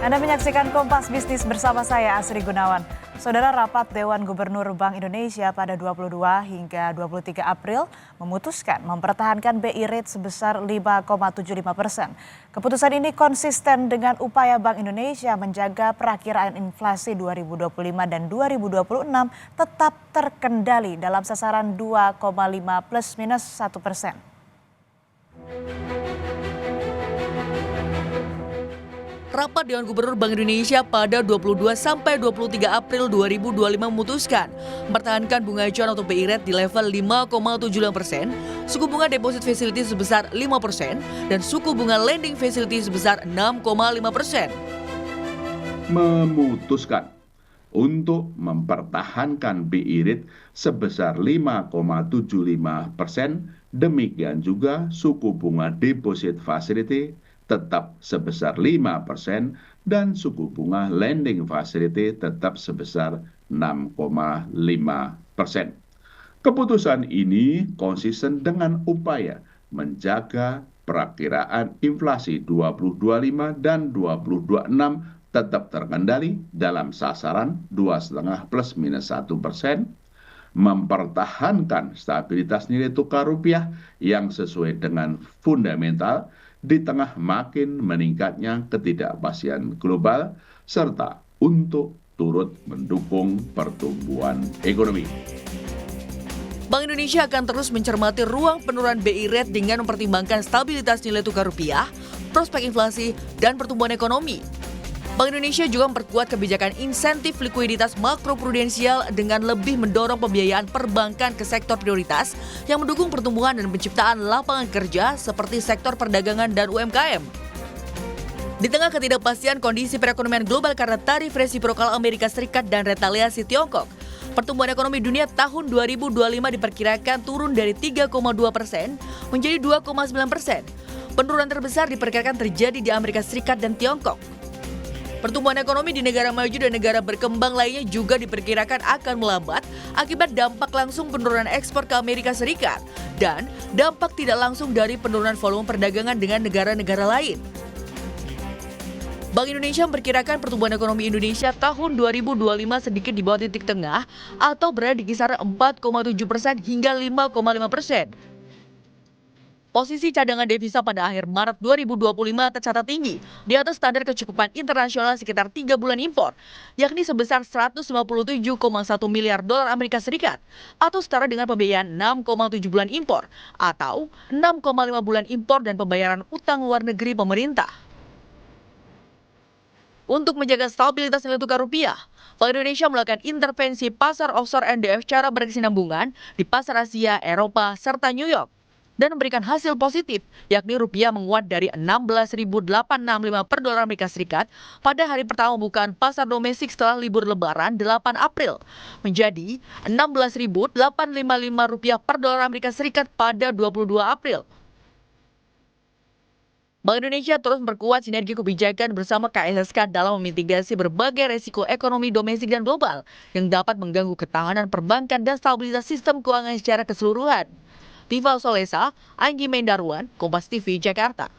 Anda menyaksikan Kompas Bisnis bersama saya Asri Gunawan. Saudara, rapat Dewan Gubernur Bank Indonesia pada 22 hingga 23 April memutuskan mempertahankan BI rate sebesar 5,75%. Keputusan ini konsisten dengan upaya Bank Indonesia menjaga perakiraan inflasi 2025 dan 2026 tetap terkendali dalam sasaran 2,5 plus minus 1%. Rapat Dewan Gubernur Bank Indonesia pada 22 sampai 23 April 2025 memutuskan mempertahankan bunga acuan atau BI rate di level 5,75%, suku bunga deposit facility sebesar 5%, dan suku bunga lending facility sebesar 6,5%. Memutuskan untuk mempertahankan BI rate sebesar 5,75%, demikian juga suku bunga deposit facility tetap sebesar 5% dan suku bunga lending facility tetap sebesar 6,5%. Keputusan ini konsisten dengan upaya menjaga perakiraan inflasi 2025 dan 2026 tetap terkendali dalam sasaran 2,5 plus minus 1%, mempertahankan stabilitas nilai tukar rupiah yang sesuai dengan fundamental di tengah makin meningkatnya ketidakpastian global, serta untuk turut mendukung pertumbuhan ekonomi. Bank Indonesia akan terus mencermati ruang penurunan BI rate dengan mempertimbangkan stabilitas nilai tukar rupiah, prospek inflasi, dan pertumbuhan ekonomi. Bank Indonesia juga memperkuat kebijakan insentif likuiditas makroprudensial dengan lebih mendorong pembiayaan perbankan ke sektor prioritas yang mendukung pertumbuhan dan penciptaan lapangan kerja seperti sektor perdagangan dan UMKM. Di tengah ketidakpastian kondisi perekonomian global karena tarif resiprokal Amerika Serikat dan retaliasi Tiongkok, pertumbuhan ekonomi dunia tahun 2025 diperkirakan turun dari 3,2% menjadi 2,9%. Penurunan terbesar diperkirakan terjadi di Amerika Serikat dan Tiongkok. Pertumbuhan ekonomi di negara maju dan negara berkembang lainnya juga diperkirakan akan melambat akibat dampak langsung penurunan ekspor ke Amerika Serikat dan dampak tidak langsung dari penurunan volume perdagangan dengan negara-negara lain. Bank Indonesia memperkirakan pertumbuhan ekonomi Indonesia tahun 2025 sedikit di bawah titik tengah atau berada di kisaran 4,7% hingga 5,5%. Posisi cadangan devisa pada akhir Maret 2025 tercatat tinggi, di atas standar kecukupan internasional sekitar 3 bulan impor, yakni sebesar 157,1 miliar dolar Amerika Serikat, atau setara dengan pembiayaan 6,7 bulan impor, atau 6,5 bulan impor dan pembayaran utang luar negeri pemerintah. Untuk menjaga stabilitas nilai tukar rupiah, Bank Indonesia melakukan intervensi pasar offshore NDF secara berkesinambungan di pasar Asia, Eropa, serta New York, dan memberikan hasil positif, yakni rupiah menguat dari 16.865 per dolar Amerika Serikat pada hari pertama pembukaan pasar domestik setelah libur Lebaran 8 April, menjadi 16.855 rupiah per dolar Amerika Serikat pada 22 April. Bank Indonesia terus memperkuat sinergi kebijakan bersama KSSK dalam memitigasi berbagai resiko ekonomi domestik dan global yang dapat mengganggu ketahanan perbankan dan stabilitas sistem keuangan secara keseluruhan. Tiva Solesa, Anggi Mendarwan, Kompas TV, Jakarta.